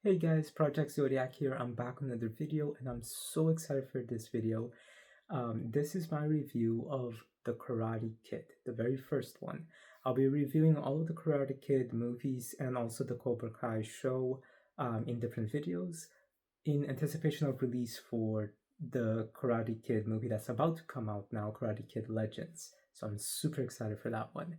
Hey guys, project-zodiac here. I'm back with another video and I'm so excited for this video. This is my review of The Karate Kid, the very first one. I'll be reviewing all of the Karate Kid movies and also the Cobra Kai show in different videos in anticipation of release for the Karate Kid movie that's about to come out now, Karate Kid Legends. So I'm super excited for that one.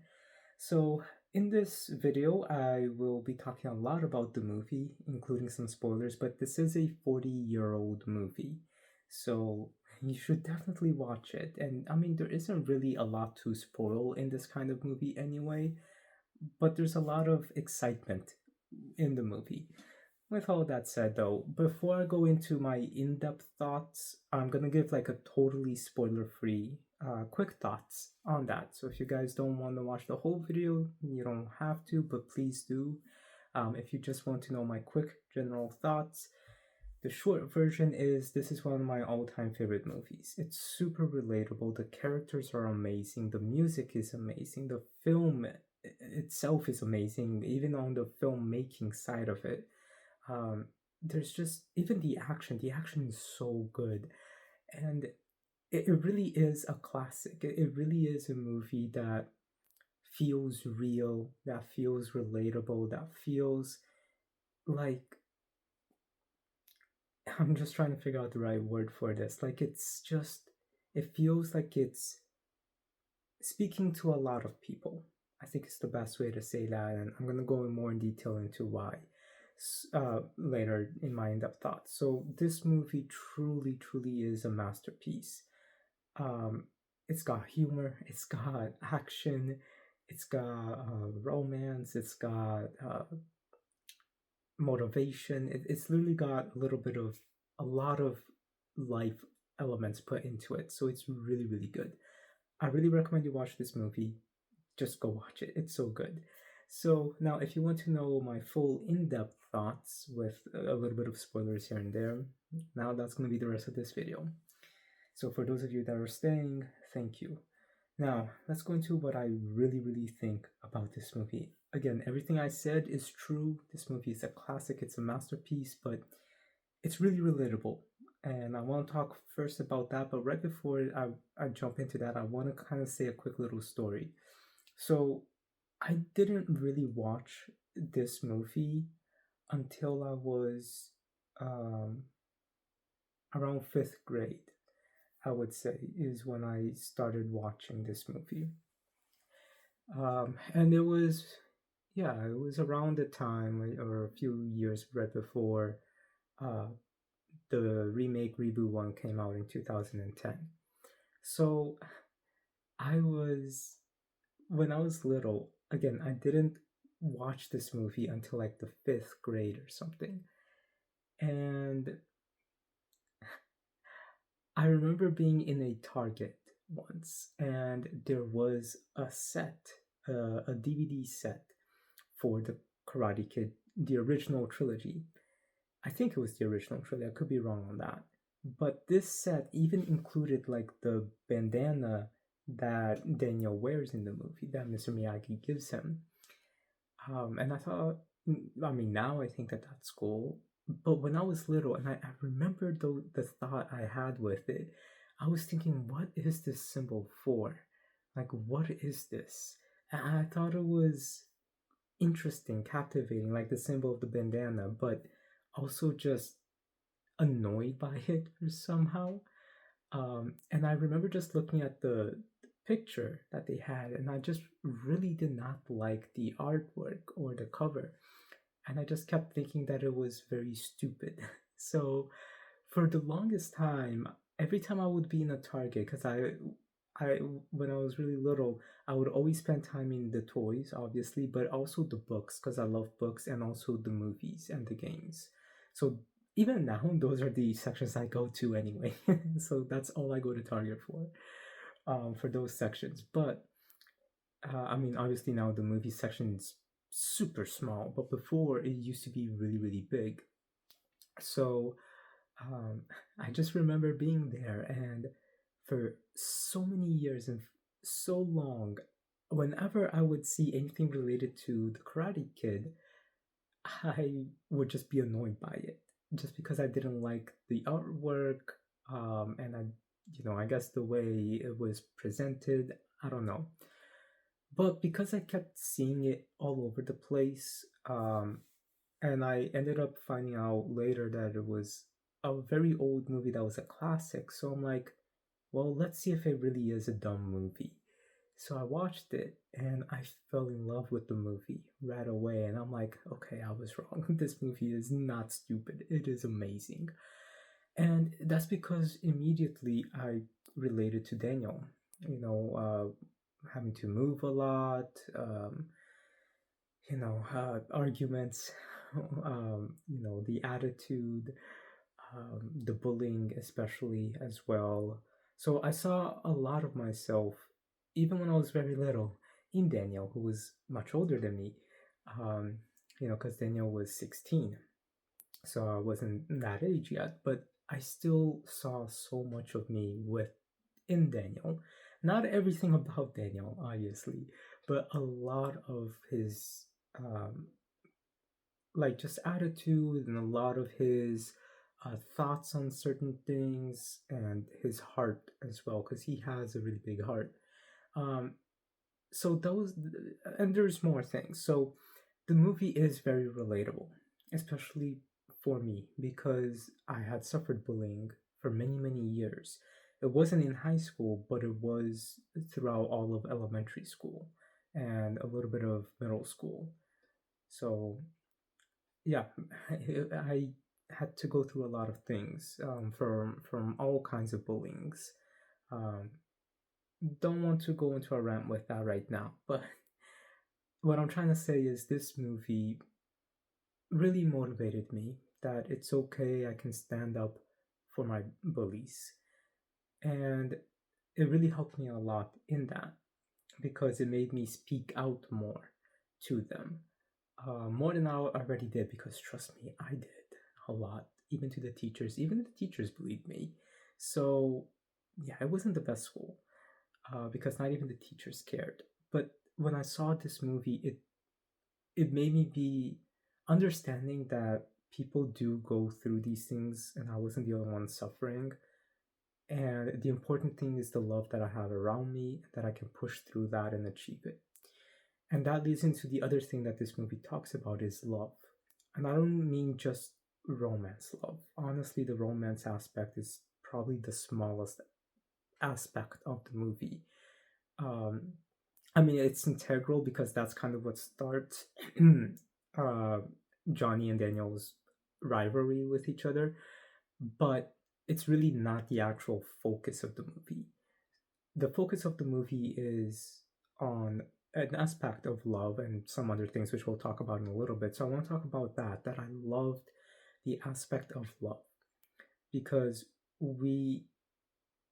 So, in this video, I will be talking a lot about the movie, including some spoilers, but this is a 40-year-old movie. So, you should definitely watch it. And I mean, there isn't really a lot to spoil in this kind of movie anyway, but there's a lot of excitement in the movie. With all that said, though, before I go into my in depth thoughts, I'm gonna give like a totally spoiler free quick thoughts on that. So if you guys don't want to watch the whole video, you don't have to, but please do. If you just want to know my quick general thoughts, the short version is this is one of my all time favorite movies. It's super relatable, the characters are amazing, the music is amazing, the film itself is amazing, even on the filmmaking side of it. There's just even the action is so good. And it really is a classic. It really is a movie that feels real, that feels relatable, that feels like I'm just trying to figure out the right word for this. Like it feels like it's speaking to a lot of people. I think it's the best way to say that, and I'm gonna go in more in detail into why later in my in-depth thoughts. So this movie truly, truly is a masterpiece. Um, it's got humor, it's got action, it's got romance, it's got motivation. It's literally got a little bit of a lot of life elements put into it. So it's really, really good. I really recommend you watch this movie. Just go watch it. It's so good. So now, if you want to know my full in-depth thoughts with a little bit of spoilers here and there, now that's going to be the rest of this video. So for those of you that are staying, thank you. Now, let's go into what I really, really think about this movie. Again, everything I said is true. This movie is a classic, it's a masterpiece, but it's really relatable. And I want to talk first about that, but right before I jump into that, I want to kind of say a quick little story. So, I didn't really watch this movie until I was um, around fifth grade. I would say, is when I started watching this movie. And it was around the time or a few years right before uh, the remake reboot one came out in 2010. So I was, when I was little, again, I didn't watch this movie until like the fifth grade or something. And I remember being in a Target once, and there was a a DVD set for the Karate Kid, the original trilogy. I think it was the original trilogy. I could be wrong on that. But this set even included like the bandana that Daniel wears in the movie that Mr. Miyagi gives him. And I thought, I mean, now I think that that's cool. But when I was little, and I remember the thought I had with it, I was thinking, what is this symbol for? Like, what is this? And I thought it was interesting, captivating, like the symbol of the bandana, but also just annoyed by it somehow. And I remember just looking at the picture that they had, and I just really did not like the artwork or the cover. And I just kept thinking that it was very stupid. So for the longest time, every time I would be in a Target, because I when I was really little, I would always spend time in the toys, obviously, but also the books, because I love books, and also the movies and the games. So even now, those are the sections I go to anyway. So that's all I go to Target for those sections. But I mean, obviously now the movie section is super small, but before it used to be really, really big. So um, I just remember being there, and for so many years and so long, whenever I would see anything related to the Karate Kid, I would just be annoyed by it just because I didn't like the artwork, and I guess the way it was presented, I don't know. But because I kept seeing it all over the place, and I ended up finding out later that it was a very old movie that was a classic. So I'm like, well, let's see if it really is a dumb movie. So I watched it and I fell in love with the movie right away. And I'm like, okay, I was wrong. This movie is not stupid, it is amazing. And that's because immediately I related to Daniel, having to move a lot, arguments, the attitude, the bullying, especially as well. So I saw a lot of myself, even when I was very little, in Daniel, who was much older than me, um, because Daniel was 16. So I wasn't that age yet, but I still saw so much of me within Daniel. Not everything about Daniel, obviously, but a lot of his like just attitude and a lot of his thoughts on certain things and his heart as well, because he has a really big heart. Um, so those, and there's more things. So the movie is very relatable, especially for me because I had suffered bullying for many, many years. It wasn't in high school, but it was throughout all of elementary school and a little bit of middle school. So yeah, I had to go through a lot of things, from all kinds of bullyings. Um, don't want to go into a rant with that right now, but what I'm trying to say is this movie really motivated me that it's okay, I can stand up for my bullies. And it really helped me a lot in that because it made me speak out more to them. More than I already did, because trust me, I did a lot, even to the teachers. Even the teachers believed me. So, yeah, it wasn't the best school, because not even the teachers cared. But when I saw this movie, it made me be understanding that people do go through these things, and I wasn't the only one suffering. And the important thing is the love that I have around me, that I can push through that and achieve it. And that leads into the other thing that this movie talks about is love. And I don't mean just romance love. Honestly, the romance aspect is probably the smallest aspect of the movie. Um, I mean, it's integral because that's kind of what starts uh, Johnny and Daniel's rivalry with each other, but it's really not the actual focus of the movie. The focus of the movie is on an aspect of love and some other things which we'll talk about in a little bit. So I want to talk about that I loved the aspect of love because we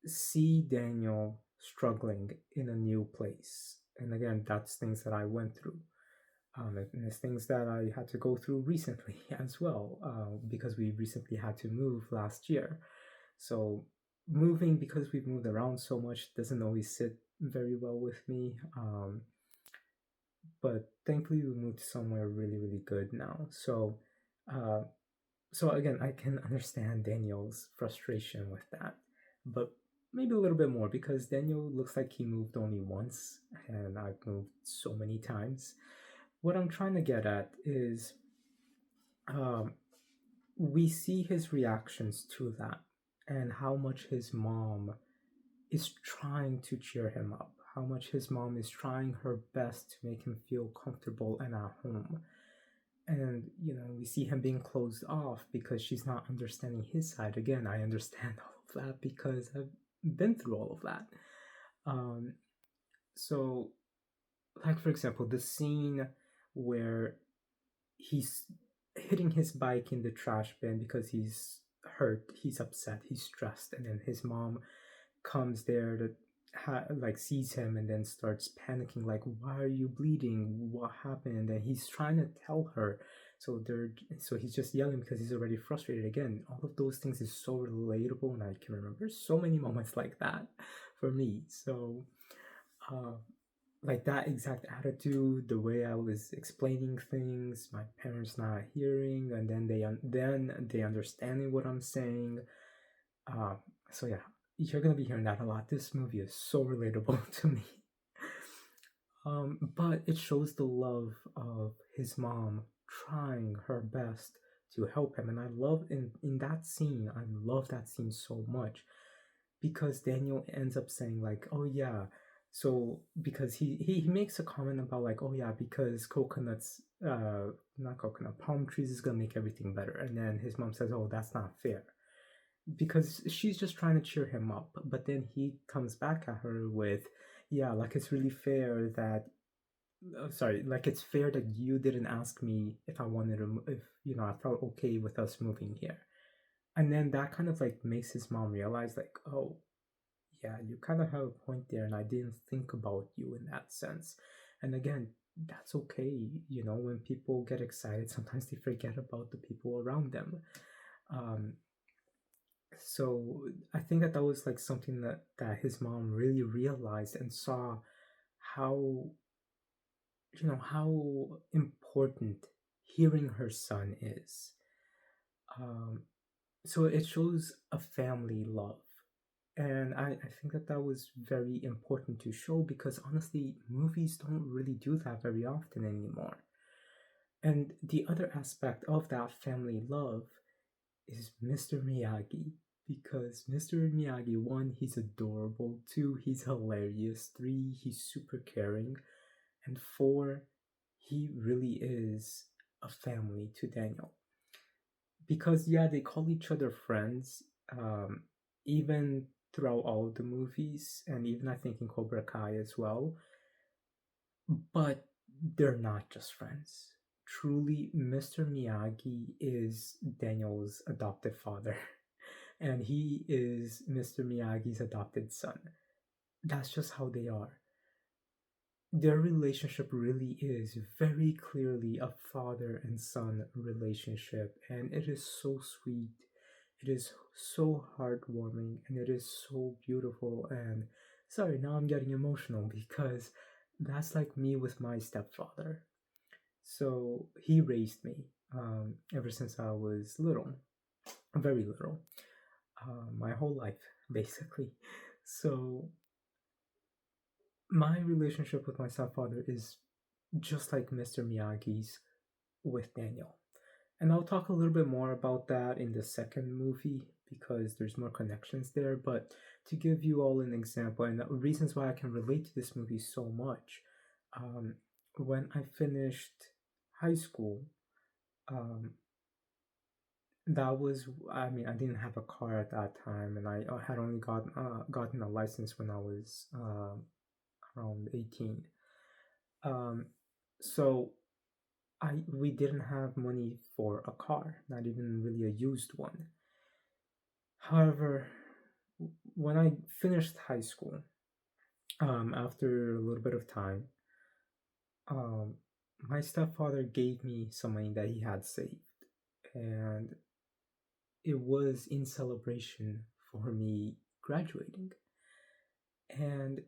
see Daniel struggling in a new place. And again, that's things that I went through. And it's things that I had to go through recently as well, because we recently had to move last year. So moving, because we've moved around so much, doesn't always sit very well with me. But thankfully, we moved somewhere really, really good now. Uh, so again, I can understand Daniel's frustration with that, but maybe a little bit more because Daniel looks like he moved only once, and I've moved so many times. What I'm trying to get at is, um, we see his reactions to that and how much his mom is trying to cheer him up, how much his mom is trying her best to make him feel comfortable and at home. And, we see him being closed off because she's not understanding his side. Again, I understand all of that because I've been through all of that. Um, so, like, for example, the scene where he's hitting his bike in the trash bin because he's hurt, he's upset, he's stressed, and then his mom comes there to like sees him and then starts panicking, like, why are you bleeding, what happened? And he's trying to tell her, so he's just yelling because he's already frustrated. Again, all of those things is so relatable, and I can remember so many moments like that for me. So uh like that exact attitude, the way I was explaining things, my parents not hearing, and then they understanding what I'm saying. Um, so yeah, you're gonna be hearing that a lot. This movie is so relatable to me. But it shows the love of his mom trying her best to help him, and I love in that scene. I love that scene so much because Daniel ends up saying like, "Oh yeah." So because he makes a comment about like, "Oh yeah, because coconuts, not coconut, palm trees is gonna make everything better," and then his mom says, "Oh, that's not fair," because she's just trying to cheer him up. But then he comes back at her with, "Yeah, like it's really fair that sorry, like it's fair that you didn't ask me if I wanted to, if I felt okay with us moving here." And then that kind of like makes his mom realize, like, oh, yeah, you kind of have a point there, and I didn't think about you in that sense. And again, that's okay. When people get excited, sometimes they forget about the people around them. Um, so I think that that was like something that his mom really realized and saw how how important hearing her son is. Um, so it shows a family love. And I think that that was very important to show because honestly, movies don't really do that very often anymore. And the other aspect of that family love is Mr. Miyagi. Because Mr. Miyagi, one, he's adorable. Two, he's hilarious. Three, he's super caring. And four, he really is a family to Daniel. Because yeah, they call each other friends, even throughout all of the movies, and even I think in Cobra Kai as well. But they're not just friends. Truly, Mr. Miyagi is Daniel's adopted father, and he is Mr. Miyagi's adopted son. That's just how they are. Their relationship really is very clearly a father and son relationship, and it is so sweet. It is so heartwarming, and it is so beautiful. And sorry, now I'm getting emotional because that's like me with my stepfather. So he raised me ever since I was little, very little, my whole life, basically. So my relationship with my stepfather is just like Mr. Miyagi's with Daniel. And I'll talk a little bit more about that in the second movie because there's more connections there. But to give you all an example and the reasons why I can relate to this movie so much, um, when I finished high school, um, that was, I mean, I didn't have a car at that time, and I had only gotten a license when I was around 18. Um, so we didn't have money for a car, not even really a used one. However, when I finished high school, after a little bit of time, um, my stepfather gave me some money that he had saved, and it was in celebration for me graduating. And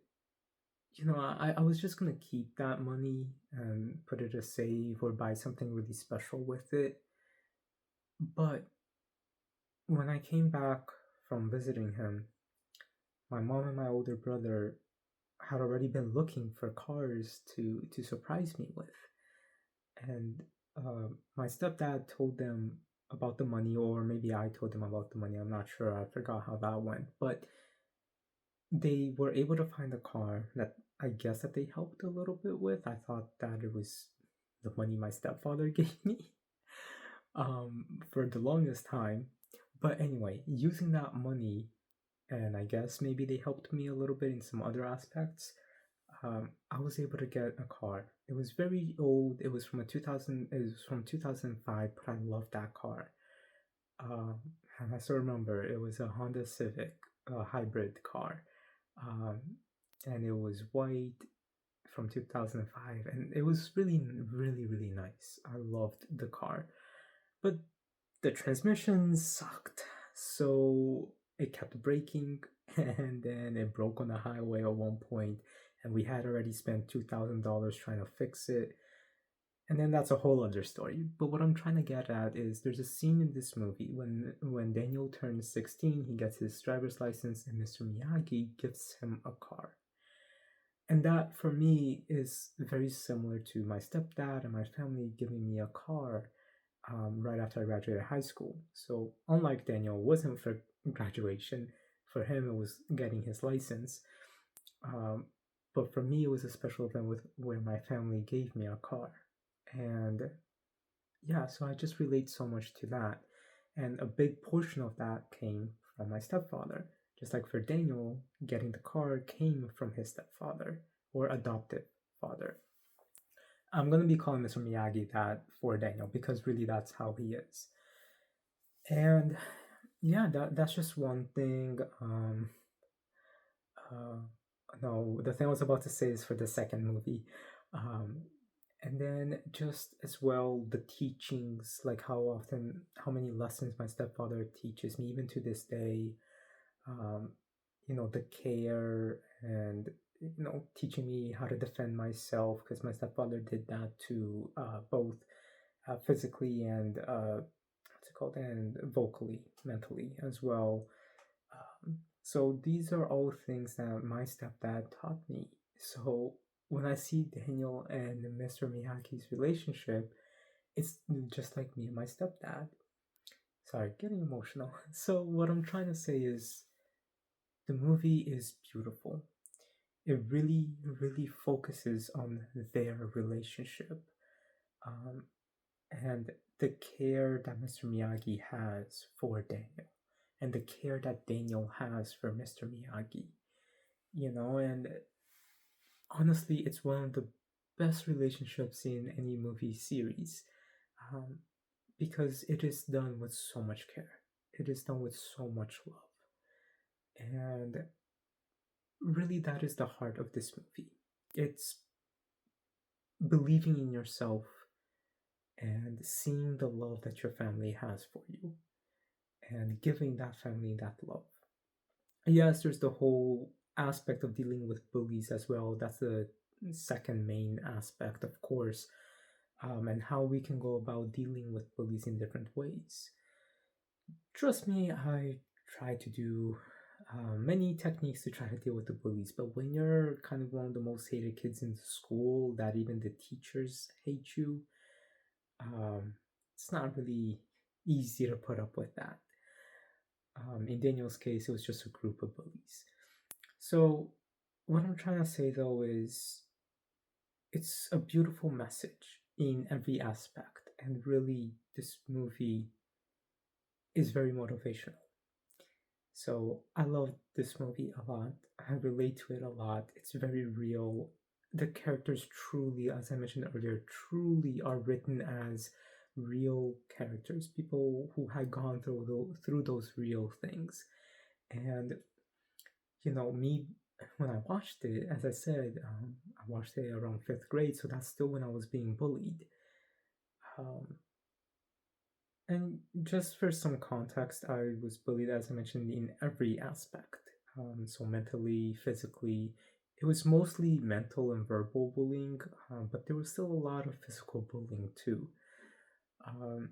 I was just gonna keep that money and put it as save or buy something really special with it. But when I came back from visiting him, my mom and my older brother had already been looking for cars to surprise me with, and my stepdad told them about the money, or maybe I told them about the money. I'm not sure. I forgot how that went, but they were able to find a car that I guess that they helped a little bit with. I thought that it was the money my stepfather gave me for the longest time. But anyway, using that money, and I guess maybe they helped me a little bit in some other aspects. I was able to get a car. It was very old. It was from a 2000. It was from 2005, but I loved that car. Um, and I still remember it was a Honda Civic, a hybrid car, um, and it was white from 2005, and it was really, really, really nice. I loved the car, but the transmission sucked, so it kept breaking, and then it broke on the highway at one point, and we had already spent $2,000 trying to fix it. And then that's a whole other story. But what I'm trying to get at is there's a scene in this movie when Daniel turns 16, he gets his driver's license, and Mr. Miyagi gives him a car. And that for me is very similar to my stepdad and my family giving me a car right after I graduated high school. So unlike Daniel, it wasn't for graduation. For him, it was getting his license. Um, but for me, it was a special event with where my family gave me a car, and yeah, so I just relate so much to that, and a big portion of that came from my stepfather. Just like for Daniel, getting the car came from his stepfather or adoptive father. I'm gonna be calling Mr. Miyagi that for Daniel because really that's how he is. And yeah, that's just one thing. Uh, no, the thing I was about to say is for the second movie. Um, and then just as well, the teachings, like how many lessons my stepfather teaches me, even to this day. Um, the care and, teaching me how to defend myself because my stepfather did that to both physically and what's it called, and vocally, mentally as well. So these are all things that my stepdad taught me. So when I see Daniel and Mr. Miyagi's relationship, it's just like me and my stepdad. Sorry, getting emotional. So what I'm trying to say is the movie is beautiful. It really, really focuses on their relationship, um, and the care that Mr. Miyagi has for Daniel, and the care that Daniel has for Mr. Miyagi. And honestly, it's one of the best relationships in any movie series, um, because it is done with so much care. It is done with so much love. And really, that is the heart of this movie. It's believing in yourself and seeing the love that your family has for you and giving that family that love. Yes, there's the whole aspect of dealing with bullies as well. That's the second main aspect, of course, and how we can go about dealing with bullies in different ways. Trust me, I try to do many techniques to try to deal with the bullies, but when you're kind of one of the most hated kids in the school, that even the teachers hate you, um, it's not really easy to put up with that. In Daniel's case, it was just a group of bullies. So, what I'm trying to say though is it's a beautiful message in every aspect, and really, this movie is very motivational. So, I love this movie a lot. I relate to it a lot. It's very real. The characters truly, as I mentioned earlier, truly are written as real characters, people who had gone through those real things. And me, when I watched it, as I said, I watched it around fifth grade, so that's still when I was being bullied. Um, and just for some context, I was bullied, as I mentioned, in every aspect. So mentally, physically, it was mostly mental and verbal bullying, but there was still a lot of physical bullying too. Um,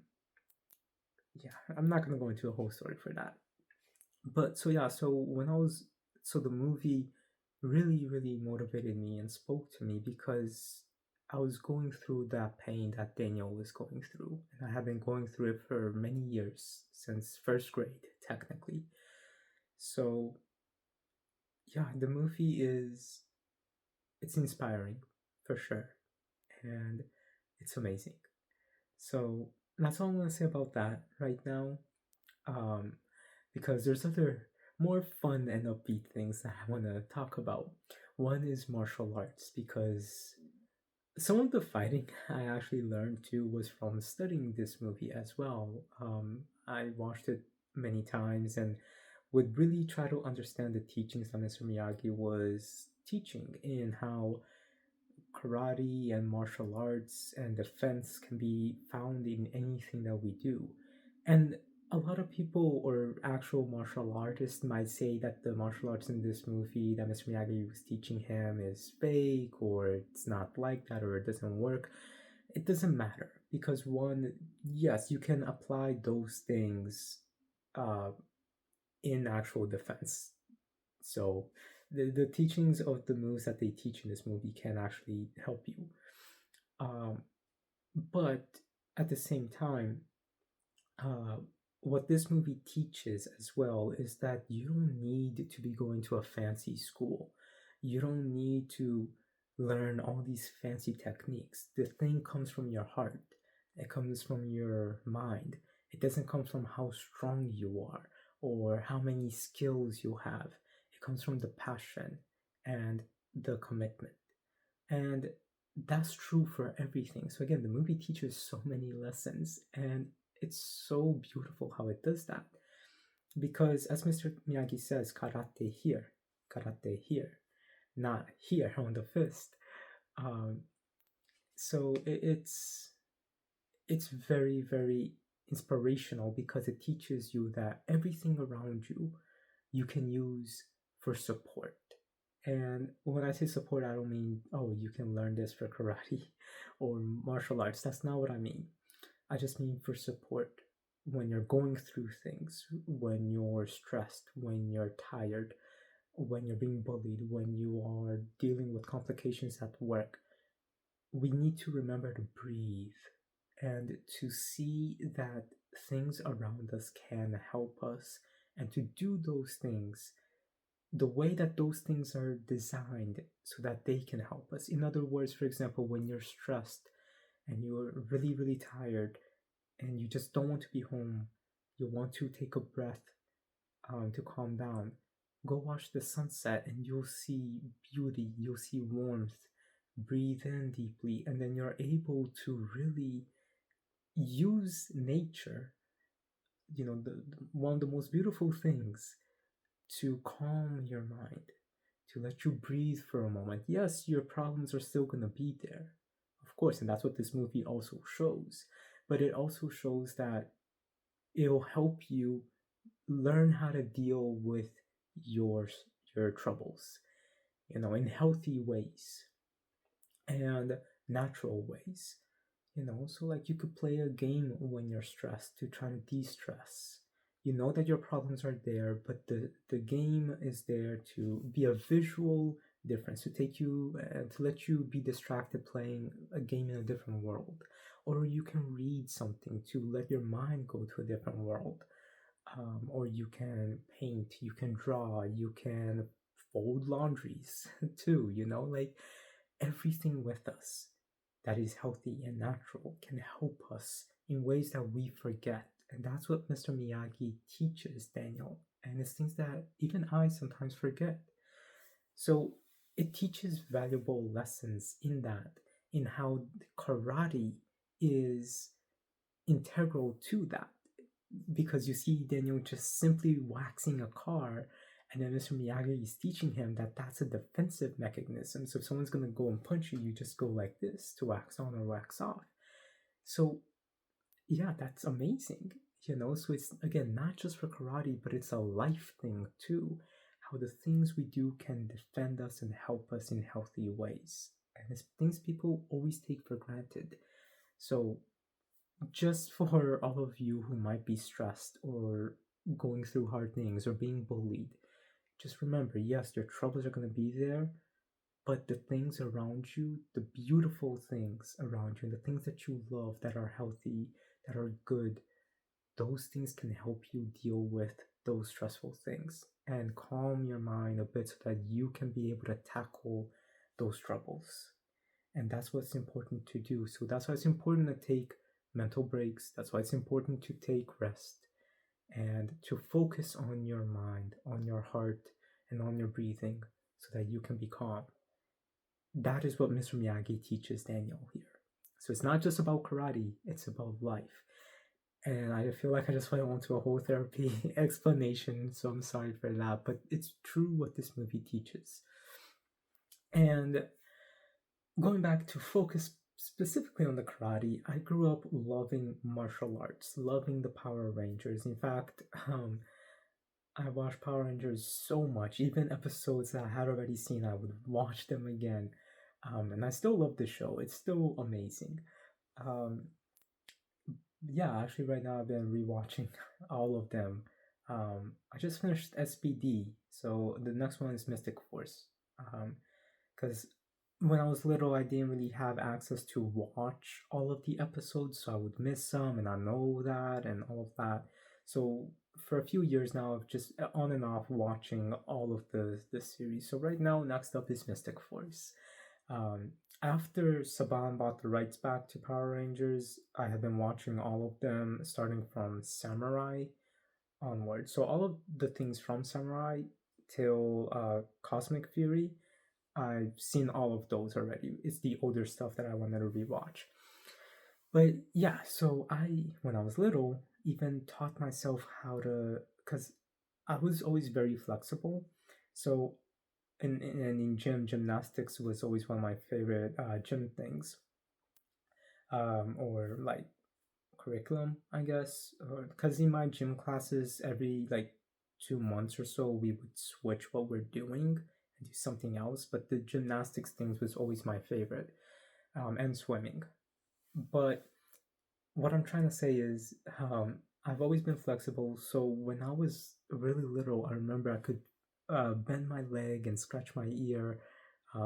yeah, I'm not gonna go into a whole story for that. But so yeah, so the movie really, really motivated me and spoke to me because I was going through that pain that Daniel was going through. And I have been going through it for many years, since first grade, technically. So yeah, the movie it's inspiring for sure. And it's amazing. So that's all I'm gonna say about that right now. Um, because there's other more fun and upbeat things that I want to talk about. One is martial arts because some of the fighting I actually learned too was from studying this movie as well. I watched it many times and would really try to understand the teachings that Mr. Miyagi was teaching in how karate and martial arts and defense can be found in anything that we do. And a lot of people or actual martial artists might say that the martial arts in this movie that Mr. Miyagi was teaching him is fake, or it's not like that, or it doesn't work. It doesn't matter because one, yes, you can apply those things uh, in actual defense. So the teachings of the moves that they teach in this movie can actually help you. Um, but at the same time, uh, what this movie teaches as well is that you don't need to be going to a fancy school. You don't need to learn all these fancy techniques. The thing comes from your heart, it comes from your mind. It doesn't come from how strong you are or how many skills you have. It comes from the passion and the commitment. And that's true for everything. So again, the movie teaches so many lessons, and it's so beautiful how it does that. Because as Mr. Miyagi says, karate here, not here on the fist. Um, so it's very, very inspirational because it teaches you that everything around you can use for support. And when I say support, I don't mean, oh, you can learn this for karate or martial arts. That's not what I mean. I just mean for support when you're going through things, when you're stressed, when you're tired, when you're being bullied, when you are dealing with complications at work. We need to remember to breathe and to see that things around us can help us, and to do those things the way that those things are designed so that they can help us. In other words, for example, when you're stressed and you're really, really tired and you just don't want to be home, you want to take a breath to calm down, go watch the sunset and you'll see beauty, you'll see warmth. Breathe in deeply, and then you're able to really use nature, one of the most beautiful things, to calm your mind, to let you breathe for a moment. Yes, your problems are still going to be there, of course, and that's what this movie also shows. But it also shows that it'll help you learn how to deal with your your troubles, in healthy ways and natural ways. So like you could play a game when you're stressed to try to de-stress. You know that your problems are there, but the game is there to be a visual difference, to take you to let you be distracted playing a game in a different world. Or you can read something to let your mind go to a different world. Or you can paint, you can draw, you can fold laundries too, like everything with us that is healthy and natural can help us in ways that we forget. And that's what Mr. Miyagi teaches Daniel. And it's things that even I sometimes forget. So it teaches valuable lessons in that, in how karate is integral to that. Because you see Daniel just simply waxing a car, and then Mr. Miyagi is teaching him that that's a defensive mechanism. So if someone's going to go and punch you, you just go like this to wax on or wax off. So yeah, that's amazing. So it's, again, not just for karate, but it's a life thing too. How the things we do can defend us and help us in healthy ways. And it's things people always take for granted. So just for all of you who might be stressed or going through hard things or being bullied, just remember, yes, your troubles are going to be there, but the things around you, the beautiful things around you, and the things that you love that are healthy, that are good, those things can help you deal with those stressful things and calm your mind a bit so that you can be able to tackle those troubles. And that's what's important to do. So that's why it's important to take mental breaks. That's why it's important to take rest and to focus on your mind, on your heart, and on your breathing so that you can be calm. That is what Mr. Miyagi teaches Daniel here. So it's not just about karate, it's about life. And I feel like I just went on to a whole therapy explanation, so I'm sorry for that, but it's true what this movie teaches. And going back to focus specifically on the karate, I grew up loving martial arts, loving the Power Rangers. In fact, I watched Power Rangers so much, even episodes that I had already seen, I would watch them again. And I still love the show. It's still amazing. Um, yeah, actually, right now I've been rewatching all of them. I just finished SPD, so the next one is Mystic Force. Because when I was little, I didn't really have access to watch all of the episodes, so I would miss some, and I know that and all of that. So for a few years now, I've just on and off watching all of the series. So right now, next up is Mystic Force. Um, After Saban bought the rights back to Power Rangers, I have been watching all of them, starting from Samurai onward. So all of the things from Samurai till Cosmic Fury, I've seen all of those already. It's the older stuff that I wanted to rewatch. But yeah, so when I was little, even taught myself how to, because I was always very flexible. So in gym, gymnastics was always one of my favorite gym things, or like curriculum, I guess. Because in my gym classes, every like 2 months or so, we would switch what we're doing and do something else. But the gymnastics things was always my favorite, and swimming. But what I'm trying to say is, I've always been flexible. So when I was really little, I remember I could bend my leg and scratch my ear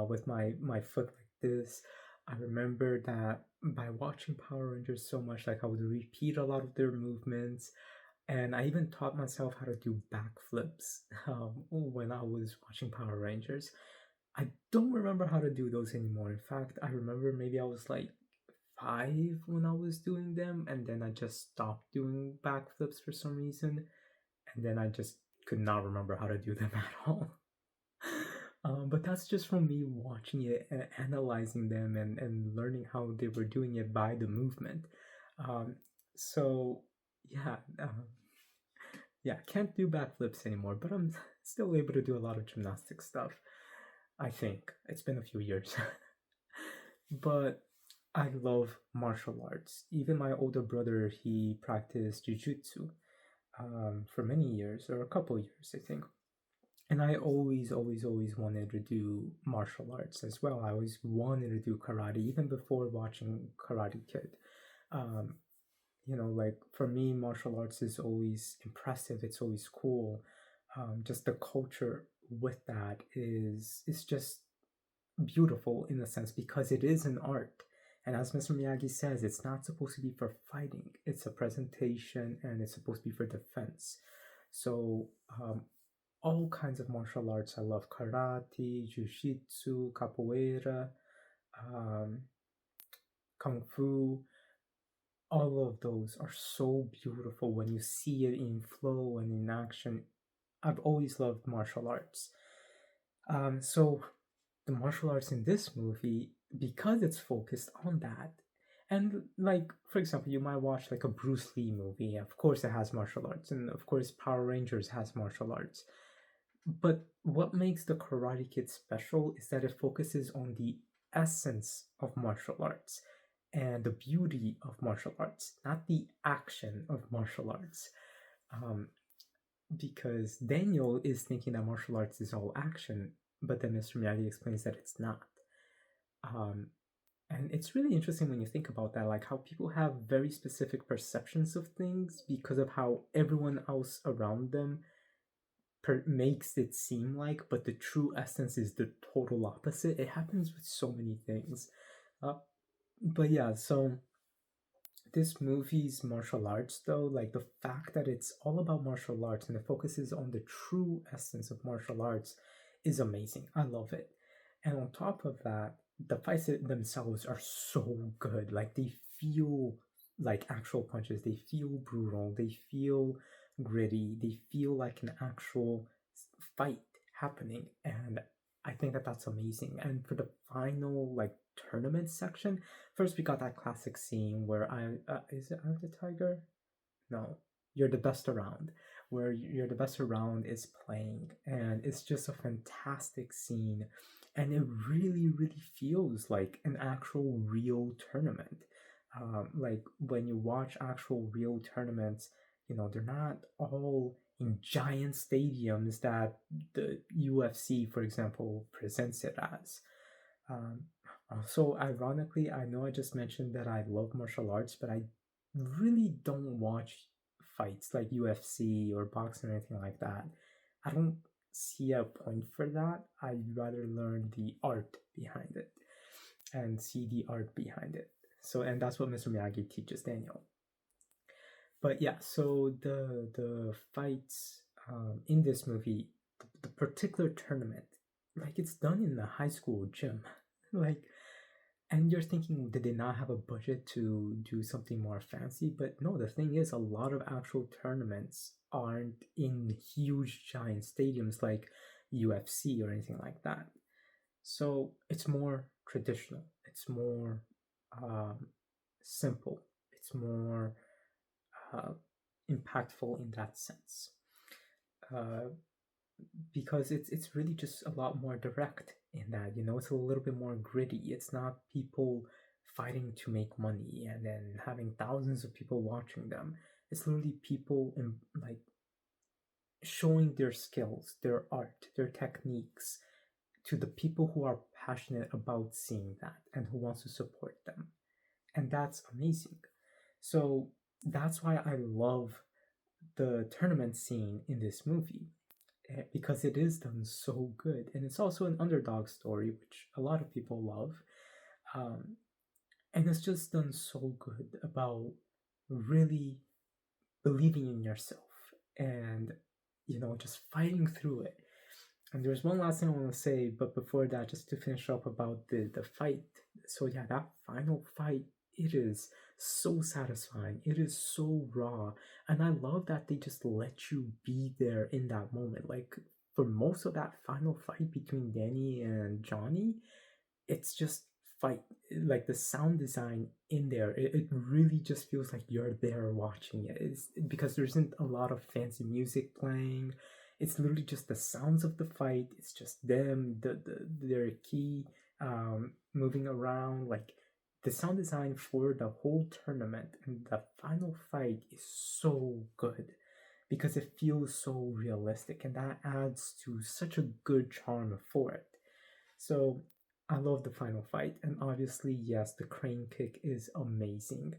with my foot like this. I remember that by watching Power Rangers so much, like I would repeat a lot of their movements, and I even taught myself how to do backflips when I was watching Power Rangers. I don't remember how to do those anymore. In fact, I remember maybe I was like 5 when I was doing them, and then I just stopped doing backflips for some reason, and then I just could not remember how to do them at all. But that's just from me watching it and analyzing them and learning how they were doing it by the movement. Um, so yeah, yeah, can't do backflips anymore, but I'm still able to do a lot of gymnastic stuff. I think it's been a few years, but I love martial arts. Even my older brother, he practiced jujutsu for many years, or a couple years, I think. And I always wanted to do martial arts as well. I always wanted to do karate, even before watching Karate Kid. Um, like for me, martial arts is always impressive. It's always cool. Just the culture with that is just beautiful in a sense because it is an art. And as Mr. Miyagi says, it's not supposed to be for fighting. It's a presentation and it's supposed to be for defense. So all kinds of martial arts. I love karate, jiu-jitsu, capoeira, um, kung fu. All of those are so beautiful when you see it in flow and in action. I've always loved martial arts. So the martial arts in this movie, because it's focused on that, and like for example, you might watch like a Bruce Lee movie. Of course, it has martial arts, and of course, Power Rangers has martial arts. But what makes the Karate Kid special is that it focuses on the essence of martial arts and the beauty of martial arts, not the action of martial arts. Um, because Daniel is thinking that martial arts is all action, but then Mr. Miyagi explains that it's not. Um, and it's really interesting when you think about that, like how people have very specific perceptions of things because of how everyone else around them makes it seem like, but the true essence is the total opposite. It happens with so many things. Uh, but yeah, so this movie's martial arts, though, like the fact that it's all about martial arts and it focuses on the true essence of martial arts is amazing. I love it. And on top of that, the fights themselves are so good. Like they feel like actual punches, they feel brutal, they feel gritty, they feel like an actual fight happening. And I think that that's amazing. And for the final like tournament section, first we got that classic scene where is it I'm the Tiger? No, You're the Best Around, where You're the Best Around is playing, and it's just a fantastic scene. and it really, really feels like an actual real tournament. Like when you watch actual real tournaments, they're not all in giant stadiums that the UFC, for example, presents it as. Um, also, ironically, I know I just mentioned that I love martial arts, but I really don't watch fights like UFC or boxing or anything like that. I don't see a point for that. I'd rather learn the art behind it and see the art behind it. So, and that's what Mr. Miyagi teaches Daniel. But yeah, so the fights in this movie, the particular tournament, like it's done in the high school gym, like, and you're thinking, did they not have a budget to do something more fancy? But no, the thing is, a lot of actual tournaments aren't in huge giant stadiums like UFC or anything like that. So it's more traditional. It's more um, simple. It's more uh, impactful in that sense, uh, because it's really just a lot more direct in that. It's a little bit more gritty. It's not people fighting to make money and then having thousands of people watching them. It's literally people in, like, showing their skills, their art, their techniques to the people who are passionate about seeing that and who wants to support them, and that's amazing. So that's why I love the tournament scene in this movie, because it is done so good, and it's also an underdog story, which a lot of people love, um, and it's just done so good about really believing in yourself and just fighting through it. And there's one last thing I want to say, but before that, just to finish up about the fight. So yeah, that final fight, it is so satisfying. It is so raw, and I love that they just let you be there in that moment. Like for most of that final fight between Danny and Johnny, it's just fight. Like the sound design in there, it really just feels like you're there watching it. It's because there isn't a lot of fancy music playing. It's literally just the sounds of the fight. It's just them, their key moving around. Like the sound design for the whole tournament and the final fight is so good because it feels so realistic, and that adds to such a good charm for it. So I love the final fight, and obviously, yes, the crane kick is amazing.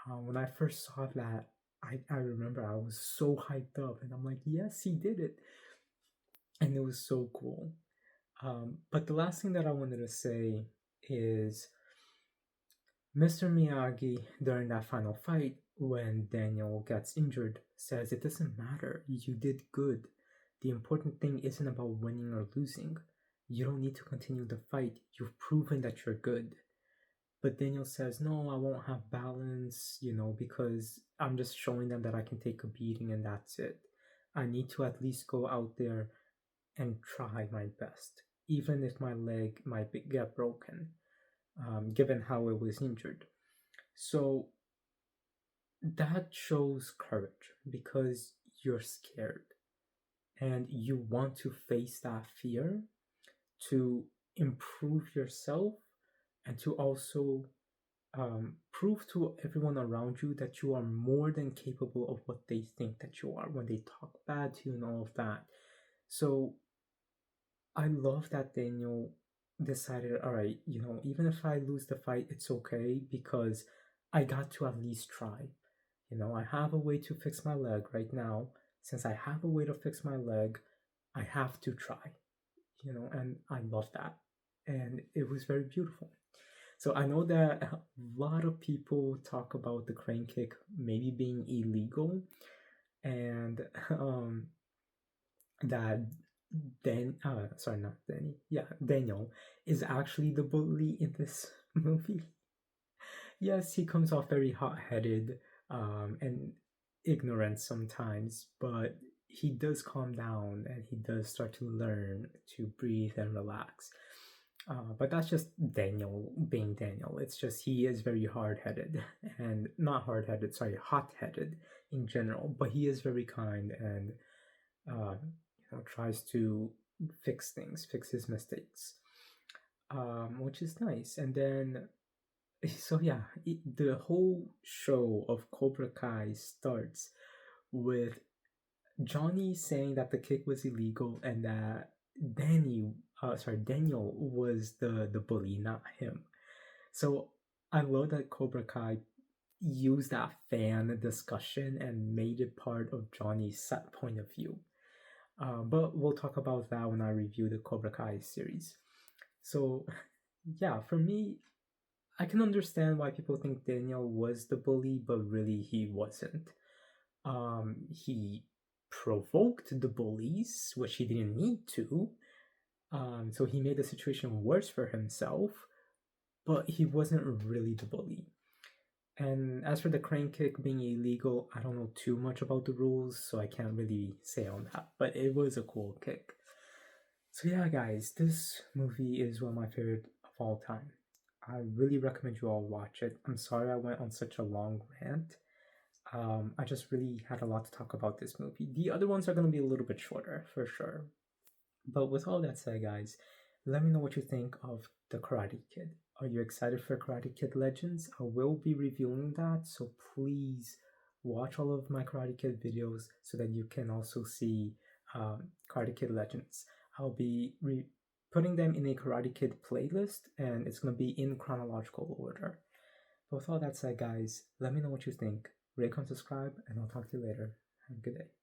When I first saw that, I remember I was so hyped up, and I'm like, yes, he did it, and it was so cool. But the last thing that I wanted to say is Mr. Miyagi, during that final fight, when Daniel gets injured, says it doesn't matter, you did good. The important thing isn't about winning or losing. You don't need to continue the fight, you've proven that you're good. But Daniel says, no, I won't have balance, because I'm just showing them that I can take a beating and that's it. I need to at least go out there and try my best, even if my leg might get broken, given how it was injured. So that shows courage because you're scared and you want to face that fear to improve yourself and to also prove to everyone around you that you are more than capable of what they think that you are when they talk bad to you and all of that. So I love that Daniel decided, all right, even if I lose the fight, it's okay because I got to at least try. I have a way to fix my leg right now. Since I have a way to fix my leg, I have to try, and I love that. And it was very beautiful. So I know that a lot of people talk about the crane kick maybe being illegal, and that sorry, not Danny, yeah, Daniel is actually the bully in this movie. Yes, he comes off very hot-headed and ignorant sometimes, but he does calm down and he does start to learn to breathe and relax. But that's just Daniel being Daniel. It's just he is very hard-headed and not hard-headed, sorry, hot-headed in general. But he is very kind and tries to fix things, fix his mistakes. which is nice. And then, so yeah, the whole show of Cobra Kai starts with Johnny saying that the kick was illegal and that Daniel was the bully, not him. So I love that Cobra Kai used that fan discussion and made it part of Johnny's set point of view. But we'll talk about that when I review the Cobra Kai series. So, yeah, for me, I can understand why people think Daniel was the bully, but really he wasn't. He provoked the bullies, which he didn't need to. So he made the situation worse for himself, but he wasn't really the bully. And as for the crane kick being illegal, I don't know too much about the rules, so I can't really say on that, but it was a cool kick. So yeah, guys, this movie is one of my favorite of all time. I really recommend you all watch it. I'm sorry I went on such a long rant. I just really had a lot to talk about this movie. The other ones are going to be a little bit shorter, for sure. But with all that said, guys, let me know what you think of The Karate Kid. Are you excited for Karate Kid Legends? I will be reviewing that, so please watch all of my Karate Kid videos so that you can also see Karate Kid Legends. I'll be putting them in a Karate Kid playlist, and it's going to be in chronological order. But with all that said, guys, let me know what you think. Rate, comment, subscribe, and I'll talk to you later. Have a good day.